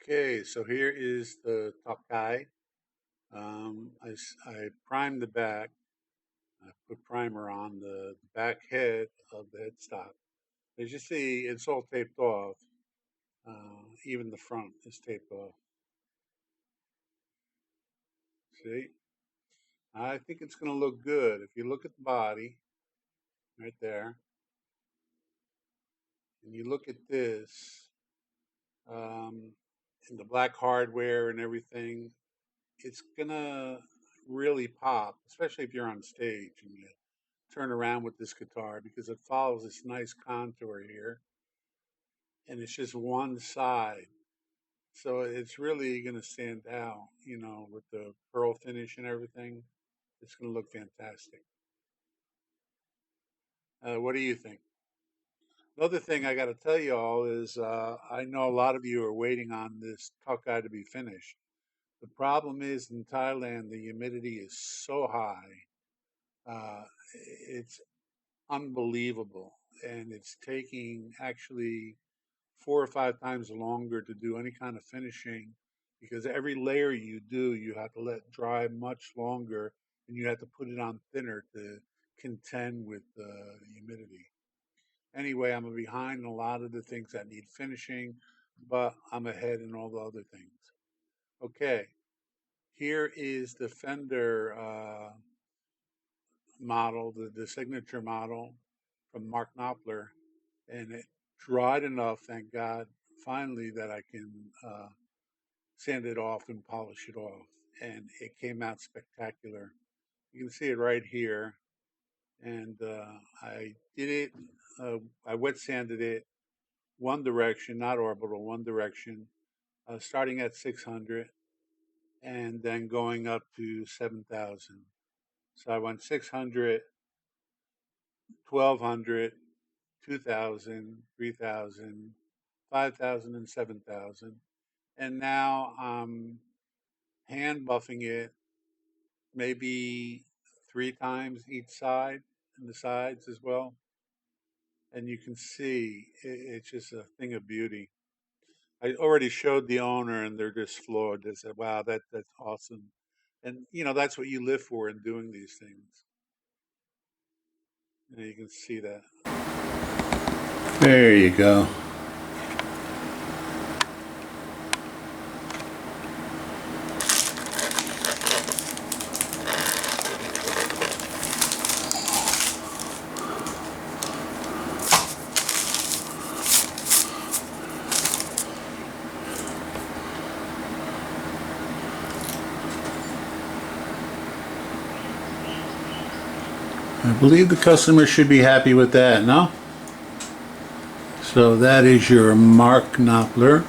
Okay, so here is the Tokai. I primed the back. I put primer on the back head of the headstock. As you see, it's all taped off. Even the front is taped off. See? I think it's going to look good. If you look at the body, right there, and you look at this, and the black hardware and everything, it's gonna really pop, especially if you're on stage and you turn around with this guitar because it follows this nice contour here and it's just one side. So it's really gonna stand out, with the pearl finish and everything. It's gonna look fantastic. What do you think? Another thing I got to tell you all is I know a lot of you are waiting on this Tokai to be finished. The problem is in Thailand, the humidity is so high. It's unbelievable. And it's taking actually 4 or 5 times longer to do any kind of finishing because every layer you do, you have to let dry much longer and you have to put it on thinner to contend with the humidity. Anyway, I'm behind in a lot of the things that need finishing, but I'm ahead in all the other things. Okay, here is the Fender model, the signature model from Mark Knopler, and it dried enough, thank God, finally that I can sand it off and polish it off, and it came out spectacular. You can see it right here, and I did it. I wet sanded it one direction, not orbital, one direction, starting at 600 and then going up to 7,000. So I went 600, 1,200, 2,000, 3,000, 5,000, and 7,000. And now I'm hand buffing it maybe 3 times each side and the sides as well. And you can see it's just a thing of beauty. I already showed the owner and they're just floored. They said, wow, that's awesome. And, that's what you live for in doing these things. And you can see that. There you go. I believe the customer should be happy with that, no? So that is your Mark Knopler.